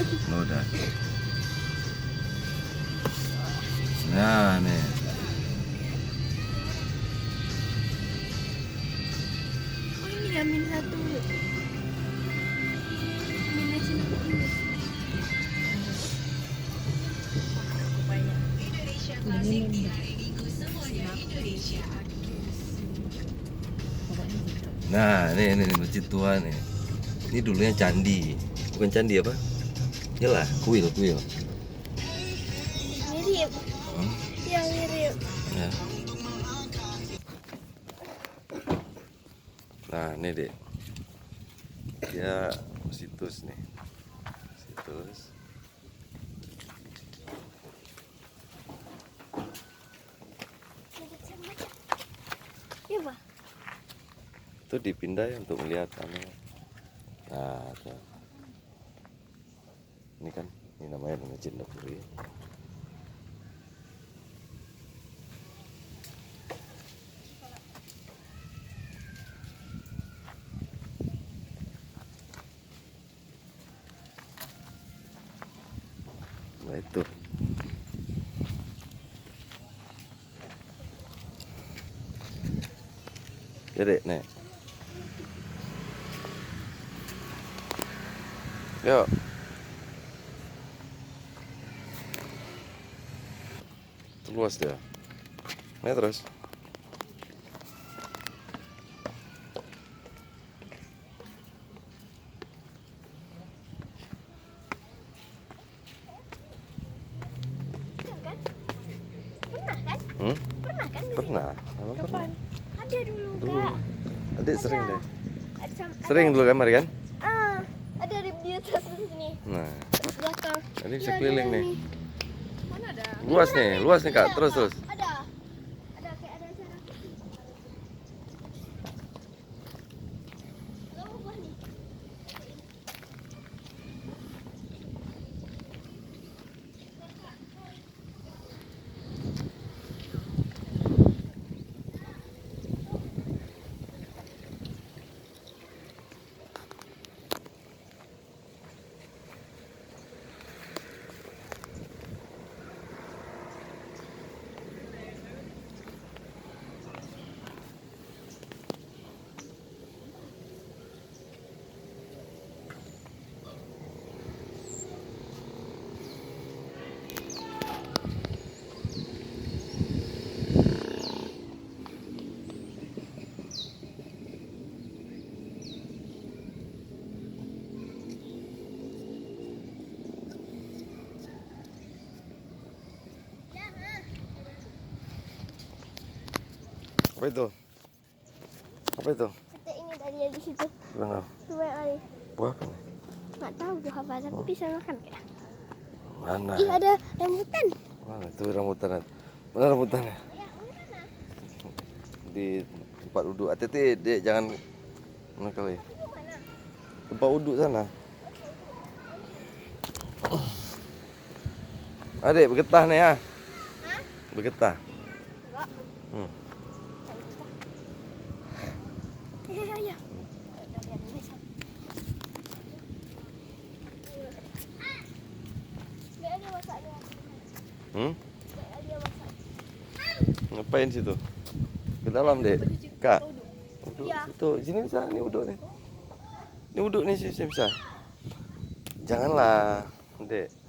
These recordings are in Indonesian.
Udah. Nah, nih. Oh ini ya min satu. Minus ini. Kupanya. Nah, ini masjid tua nih. Ini dulunya candi, bukan candi apa? Iyalah, kuil. Mirip. Hmm? Yang mirip. Ya. Nah, ini deh. Dia situs nih. Situs. Iya pak. Itu dipindah ya untuk melihat anu. Nah, tuh. Ini kan, ini namanya Masjid Nabawi. Nah itu. Ya dek, nek. Yuk. Itu luas dia. Nih terus. Kan? Pernah kan? Hmm? Pernah kan? Pernah. Apa pernah? Kapan? Ada dulu Dulu. kak. Adik sering deh. Ada, Sering dulu kan, Mari kan? ada di atas sini. Nah, Di belakang. ini bisa Iya, keliling ada nih. Mana ada? Luas nih Kak. Terus. Ada. Ada kayak ada acara. Kamu apa nih? Apa itu? Apa itu? Kita ini tadi di situ. Bilang apa? Coba kali. Buah apa nih? Nggak tahu tuh apa, tapi bisa makan kayak. Mana? Ih ada rambutan. Mana itu rambutan? Mana rambutannya? Di tempat duduk. Hati-hati, Dek, jangan mana kali. Tempat duduk sana. Adik, bergetah nih ya. Bergetah. Hmm. Iya. Nggak ada masaknya. Hmm? Nggak ada masak. Ngapain situ? Ke dalam, Dek. Kak. Uduk. Iya. Tuh, sini bisa. Ini uduk nih. Ini uduk nih sih bisa. Janganlah, Dek.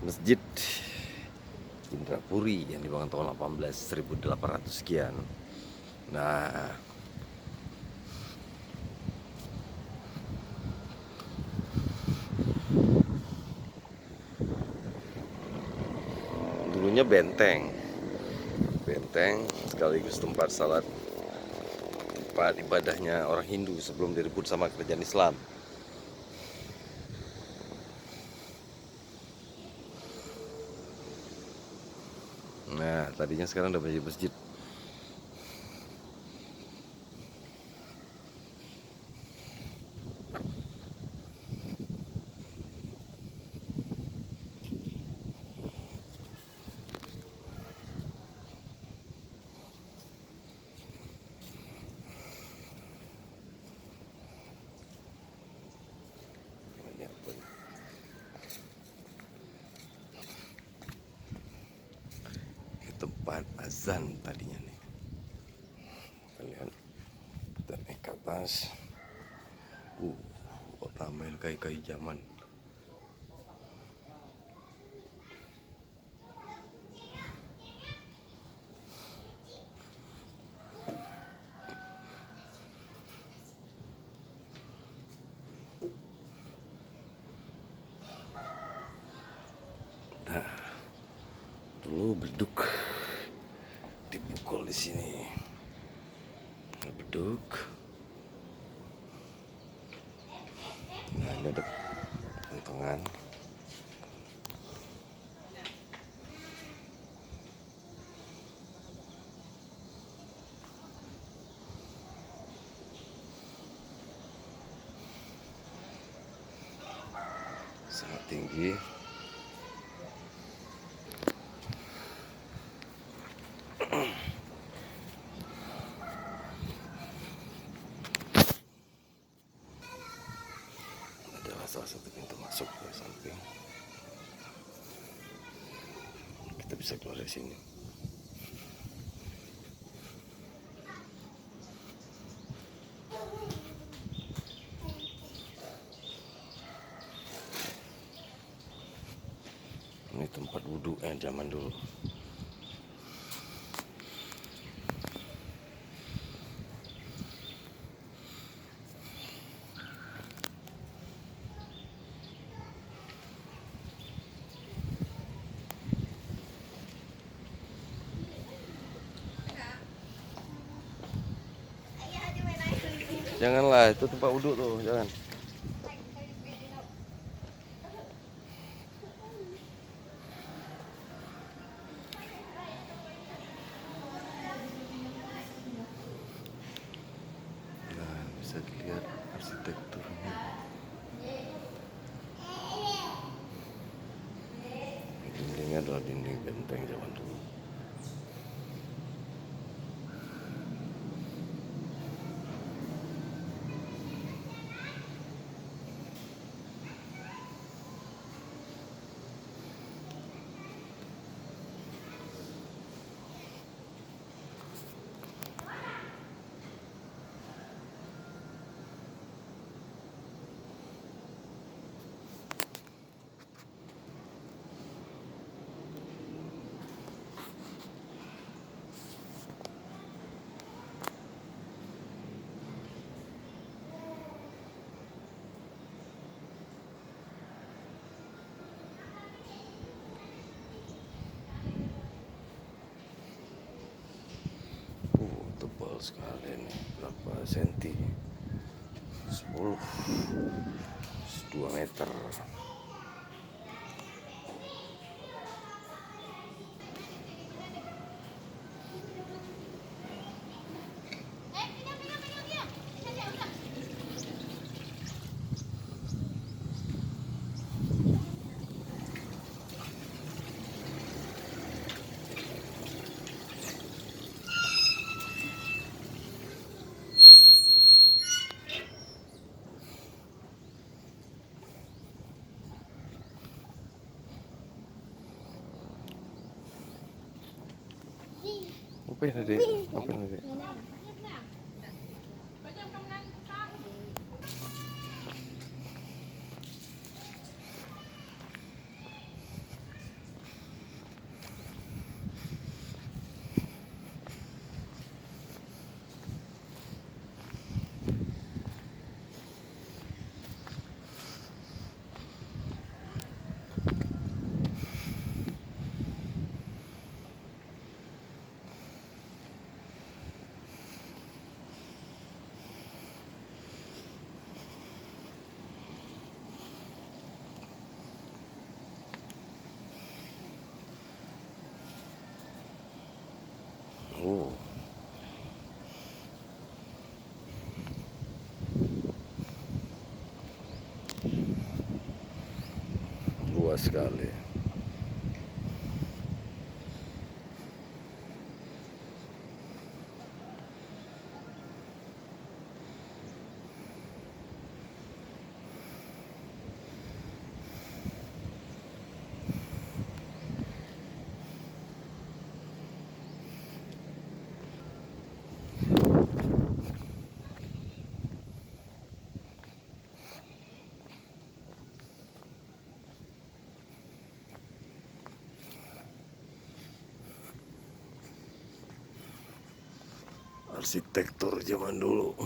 Masjid Indrapuri yang dibangun tahun 1800 sekian. Nah, dulunya benteng sekaligus tempat salat, tempat ibadahnya orang Hindu sebelum direbut sama kerajaan Islam. Nah, tadinya sekarang udah menjadi masjid. Ini tempat azan tadinya nih. Kalian kita naik ke atas. Tambahin kayu-kayu zaman. Nah, dulu beduk dipukul di sini. Beduk. Nah, ini ada kentongan. Sangat tinggi. Adalah salah satu pintu masuk ke samping. Kita bisa keluar dari sini. Ini tempat wudhu zaman dulu. Janganlah, itu tempat wudhu tuh, jangan. Nah, bisa dilihat arsitekturnya. Dindingnya adalah dinding benteng zaman dulu. Tebal sekali nih, berapa senti? 10, 2 meter. Apa yang ada? Apa yang ada? Luas sekali. Arsitektur zaman dulu.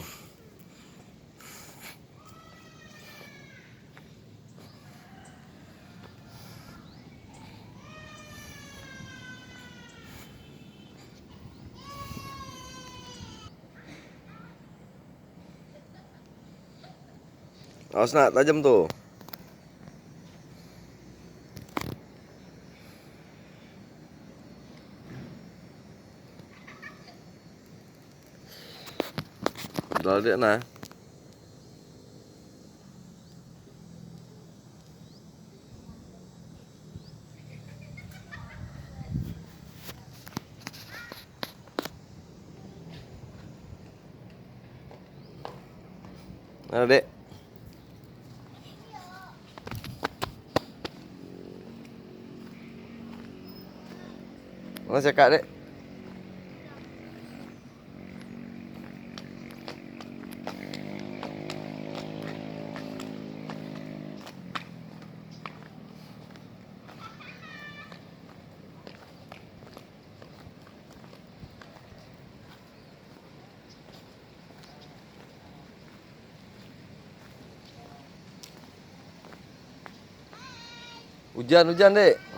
Awas nak, tajam tuh. Udah dia nah. Mana dek? Mana cekak dek? Hujan dek.